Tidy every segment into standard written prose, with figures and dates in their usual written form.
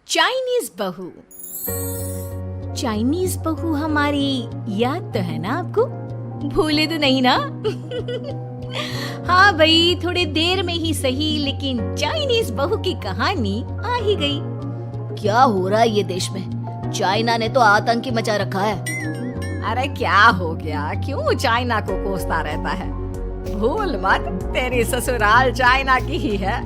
Chinese बहू। Chinese बहू हमारी याद तो है ना आपको? भूले तो नहीं ना? हाँ भाई, थोड़ी देर में ही सही, लेकिन चाइनीज बहू की कहानी आ ही गई। क्या हो रहा है ये देश में? चाइना ने तो आतंकी मचा रखा है। अरे क्या हो गया? क्यों चाइना को कोसता रहता है? भूल मत, तेरी ससुराल चाइना की ही है।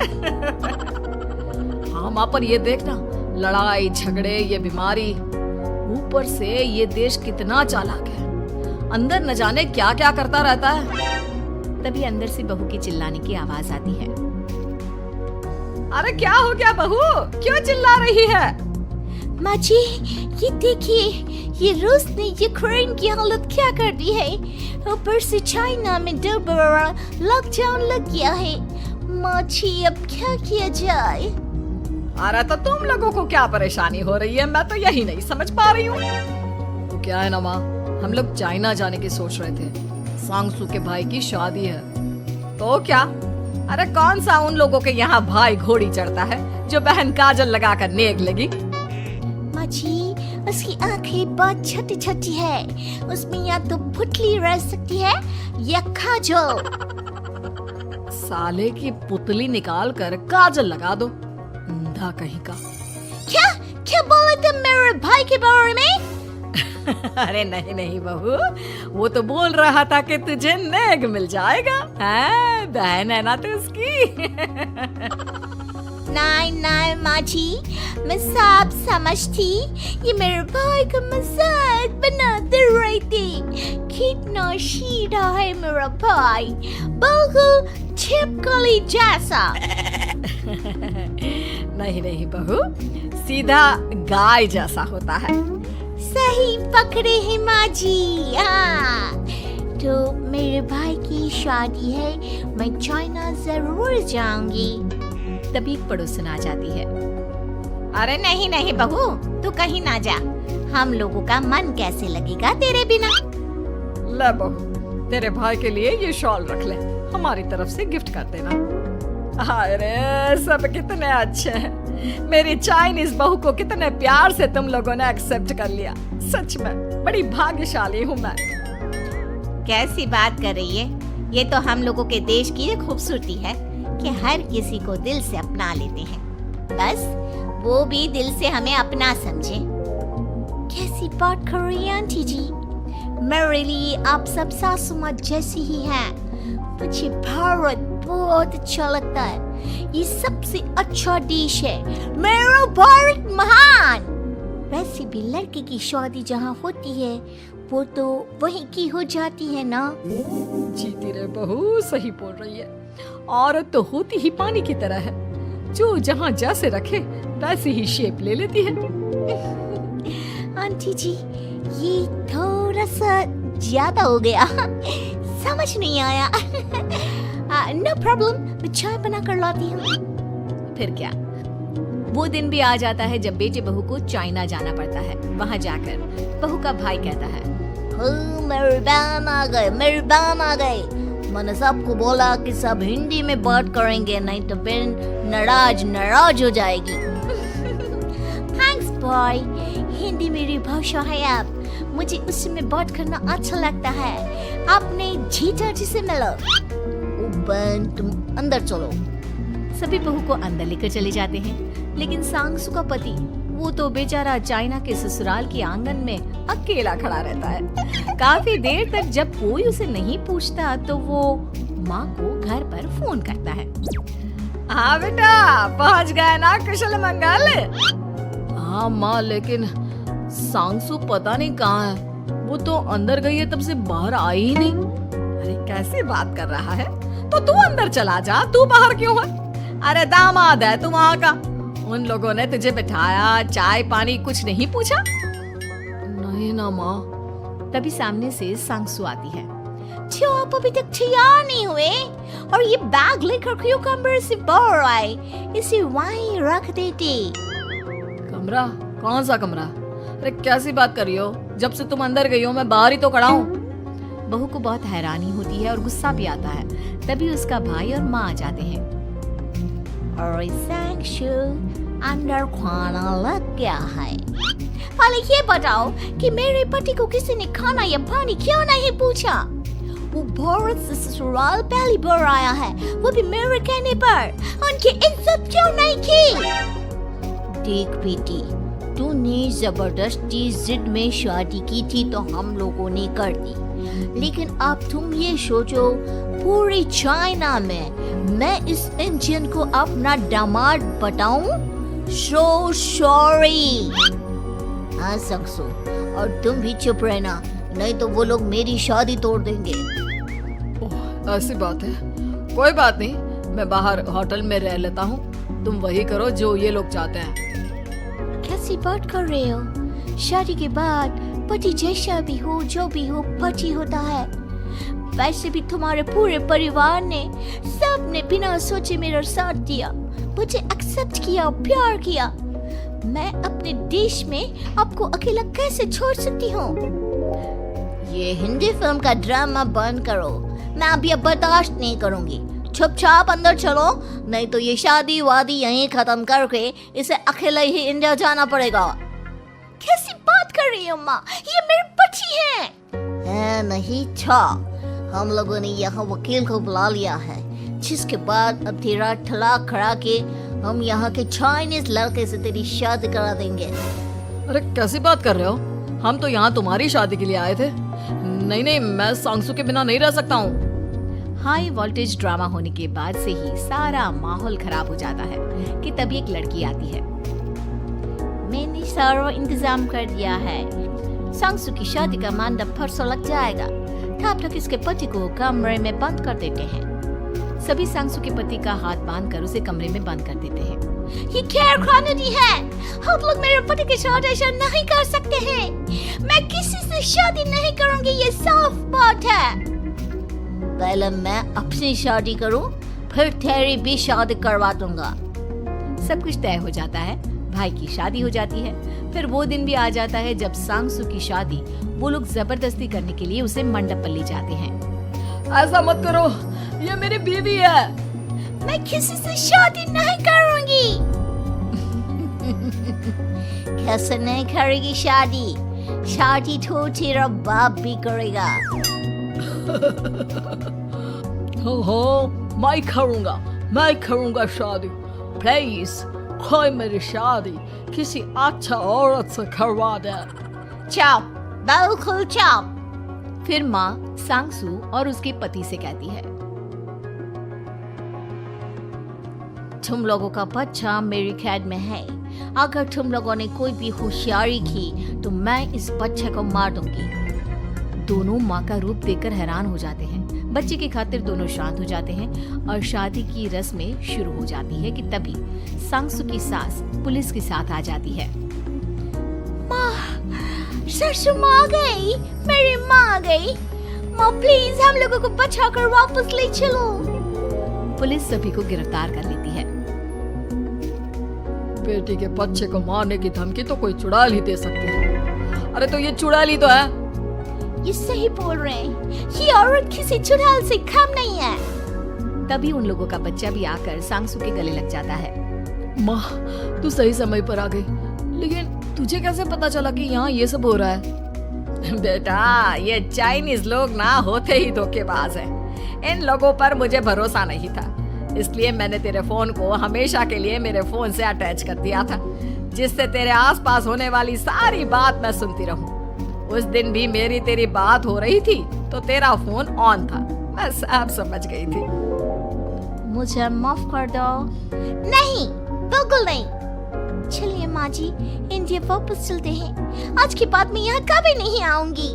हाँ माँ, पर ये देखना, लड़ाई झगड़े, ये बीमारी, ऊपर से ये देश कितना चालाक है। अंदर न जाने क्या क्या करता रहता है। तभी अंदर से बहू की चिल्लाने की आवाज आती है। अरे क्या हो गया बहू, क्यों चिल्ला रही है? माँ जी, ये देखिए, ये रूस ने यूक्रेन की हालत क्या कर दी है। ऊपर से चाइना में 2 बड़ा लॉकडाउन लग गया है। माँ जी, अब क्या किया जाए? अरे तो तुम लोगों को क्या परेशानी हो रही है, मैं तो यही नहीं समझ पा रही हूँ। तो क्या है ना माँ, हम लोग चाइना जाने की सोच रहे थे। सांगसू के भाई की शादी है। तो क्या? अरे कौन सा उन लोगों के यहाँ भाई घोड़ी चढ़ता है जो बहन काजल लगा कर नेक लगी? माँ जी, उसकी आंखें बहुत छोटी छोटी है, उसमें या तो पुतली रह सकती है या काजल। साले की पुतली निकाल कर काजल लगा दो, अंधा कहीं का। क्या क्या बोले तुम मेरे भाई के बारे में? अरे नहीं नहीं बहू, वो तो बोल रहा था कि तुझे नेग मिल जाएगा। हैं, बहन है ना तू उसकी। नहीं नहीं माँ जी, मैं सब समझती। ये मेरे भाई का मजाक बनाते रहते। कितना सीधा है मेरा भाई, बिल्कुल छिपकली जैसा। नहीं नहीं बहू, सीधा गाय जैसा होता है। सही पकड़े हैं माँ जी। हाँ, तो मेरे भाई की शादी है, मैं चाइना जरूर जाऊंगी। तभी एक पड़ोसन आ जाती है। अरे नहीं नहीं बहू, तू कहीं ना जा। हम लोगों का मन कैसे लगेगा तेरे बिना? ले बहू, तेरे भाई के लिए ये शॉल रख ले, हमारी तरफ से गिफ्ट कर देना। अरे सब कितने अच्छे हैं। मेरी चाइनीज बहू को कितने प्यार से तुम लोगों ने एक्सेप्ट कर लिया। सच में बड़ी भाग्यशाली हूँ मैं। कैसी बात कर रही है? ये तो हम लोगों के देश की खूबसूरती है कि हर किसी को दिल से अपना लेते हैं, बस वो भी दिल से हमें अपना समझे। कैसी बात कर रही हैं आंटी जी? मेरे लिए आप सब सासू माँ जैसी ही हैं। मुझे भारत बहुत अच्छा लगता है, ये सबसे अच्छा देश है। मेरा भारत महान। वैसे भी लड़के की शादी जहाँ होती है वो तो वहीं की हो जाती है ना? जीती रे बहू, सही बोल रही है। औरत तो होती ही पानी की तरह है, जो जहाँ जैसे रखे वैसी ही शेप ले लेती है। आंटी जी, ये थोड़ा सा ज्यादा हो गया, समझ नहीं आया। नो प्रॉब्लम, मैं चाय बना कर लाती हूँ। फिर क्या, वो दिन भी आ जाता है जब बेटे बहू को चाइना जाना पड़ता है। वहाँ जाकर बहू का भाई कहता है, मेरे बहन आ गए, मेरे बहन आ गए। मैंने सबको बोला कि सब हिंदी में बात करेंगे, नहीं तो फिर नाराज हो जाएगी। थैंक्स बॉय, हिंदी मेरी भाषा है। अब मुझे उसमें बात करना अच्छा लगता है। आपने जीजा जी से मिलो। बहन तुम अंदर चलो। सभी बहू को अंदर लेकर चले जाते हैं, लेकिन सांगसू का पति, वो तो बेचारा चाइना के ससुराल के आंगन में अकेला खड़ा रहता है। काफी देर तक जब कोई उसे नहीं पूछता तो वो माँ को घर पर फोन करता है। हाँ बेटा, पहुँच गए ना कुशल मंगल? हाँ माँ, लेकिन सांगसू पता नहीं कहाँ है। वो तो अंदर गई है, तब से बाहर आई ही नहीं। अरे कैसी बात कर रहा है? तो तू अंदर चला जा, तू बाहर क्यों है? अरे दामाद है तू वहाँ का, उन लोगों ने तुझे बिठाया, चाय पानी कुछ नहीं पूछा? नहीं ना माँ। तभी सामने से सांगसू आती है। क्यों आप अभी तक तैयार नहीं हुए? और ये बैग लेकर क्यों कमरे से बाहर आए? इसे वहीं रख देते। कमरा? कौन सा कमरा? अरे कैसी बात कर रही हो? जब से तुम अंदर गई हो मैं बाहर ही तो खड़ा हूँ। बहू को बहुत हैरानी होती है और गुस्सा भी आता है। तभी उसका भाई और माँ आ जाते हैं। और सांगसू, अंदर खाना लग गया है। पहले ये बताओ कि मेरे पति को किसी ने खाना या पानी क्यों नहीं पूछा? वो भारत से ससुराल पहली बार आया है, वो भी मेरे कहने पर। उनकी इज्जत क्यों नहीं की? देख बेटी, तूने जबरदस्ती जिद में शादी की थी तो हम लोगों ने कर दी, लेकिन अब तुम ये सोचो पूरी चाइना में मैं इस इंडियन को अपना दामाद बताऊं? So sorry। हाँ सक्सो, और तुम भी चुप रहना, नहीं तो वो लोग मेरी शादी तोड़ देंगे। ओह, ऐसी बात है। कोई बात नहीं, मैं बाहर होटल में रह लेता हूँ, तुम वही करो जो ये लोग चाहते हैं। कैसी बात कर रहे हो? शादी के बाद पति जैसा भी हो, जो भी हो, पति होता है। वैसे भी तुम्हारे पूरे परिवार ने, सबने बिना सोचे मेरा साथ दिया, मुझे एक्सेप्ट किया, प्यार किया। मैं अपने देश में आपको अकेला कैसे छोड़ सकती हूँ? ये हिंदी फिल्म का ड्रामा बंद करो, मैं अभी अब बर्दाश्त नहीं करूँगी। चुपचाप अंदर चलो, नहीं तो ये शादी वादी यहीं खत्म करके इसे अकेले ही इंडिया जाना पड़ेगा। कैसी बात कर रही हो माँ? ये मेरे पति हैं। नहीं था, हम लोगों ने यहाँ वकील को बुला लिया है, जिसके बाद अब तेरा तलाक करा के हम यहाँ के चाइनीज लड़के से तेरी शादी करा देंगे। अरे कैसी बात कर रहे हो? हम तो यहाँ तुम्हारी शादी के लिए आए थे। नहीं नहीं, मैं सांगसू के बिना नहीं रह सकता हूँ। हाई वोल्टेज ड्रामा होने के बाद से ही सारा माहौल खराब हो जाता है कि तभी एक लड़की आती है। मैंने सारा इंतजाम कर दिया है, सांगसू की शादी का मंडप परसों लग जाएगा। तब तक इसके पति को कमरे में बंद कर देते हैं। सभी सांगसू के पति का हाथ बांधकर उसे कमरे में बंद कर देते हैं। ये क्या कानूनी है? हम लोग मेरे पति के साथ ऐसा नहीं कर सकते हैं। मैं किसी से शादी नहीं करूंगी, ये साफ बात है। पहले मैं अपनी शादी करूं, फिर तेरी भी शादी करवा दूंगा। सब कुछ तय हो जाता है, भाई की शादी हो जाती है। फिर वो दिन भी आ जाता है जब सांगसू की शादी वो लोग जबरदस्ती करने के लिए उसे मंडप पर ले जाते हैं। ऐसा मत करो, ये मेरी बीवी है। मैं किसी से शादी नहीं करूंगी। कैसे नहीं करेगी शादी? शादी तो तेरा बाप भी करेगा। हो, मैं करूंगा शादी। प्लीज कोई मेरी शादी किसी अच्छा औरत से करवा दे। चाप, बिल्कुल चाप। फिर माँ सांगसू और उसके पति से कहती है, तुम लोगों का बच्चा मेरी कैद में है। अगर तुम लोगों ने कोई भी होशियारी की तो मैं इस बच्चे को मार दूंगी। दोनों माँ का रूप देखकर हैरान हो जाते हैं। बच्चे की खातिर दोनों शांत हो जाते हैं और शादी की रस्में शुरू हो जाती है कि तभी सांगसू की सास पुलिस के साथ आ जाती है। माँ, ससुर माँ आ गई, मेरी माँ आ गई। माँ प्लीज हम लोगों को बचाकर वापस ले चलो। पुलिस सभी को गिरफ्तार कर लेती है। बेटी के बच्चे को मारने की धमकी तो कोई चुड़ैल ही दे सकती है। अरे तो ये चुड़ैल ही तो है। ये सही बोल रहे हैं, ये औरत किसी चुड़ैल से कम नहीं है। तभी उन लोगों का बच्चा भी आकर सांगसू के गले लग जाता है। माँ, तू सही समय पर आ गई, लेकिन तुझे कैसे पता चला कि यहाँ ये सब हो रहा है? बेटा, ये चाइनीज लोग ना होते ही धोखेबाज हैं। इन लोगों पर मुझे भरोसा नहीं था, इसलिए मैंने तेरे फोन को हमेशा के लिए मेरे फोन से अटैच कर दिया था, जिससे तेरे आसपास होने वाली सारी बात मैं सुनती रहूं। उस दिन भी मेरी तेरी बात हो रही थी तो तेरा फोन ऑन था, मैं सब समझ गई थी। मुझे माफ कर दो। नहीं, बिल्कुल नहीं। चलिए माँ जी, इंडिया वापस चलते हैं। आज के बाद मैं यहाँ कभी नहीं आऊंगी।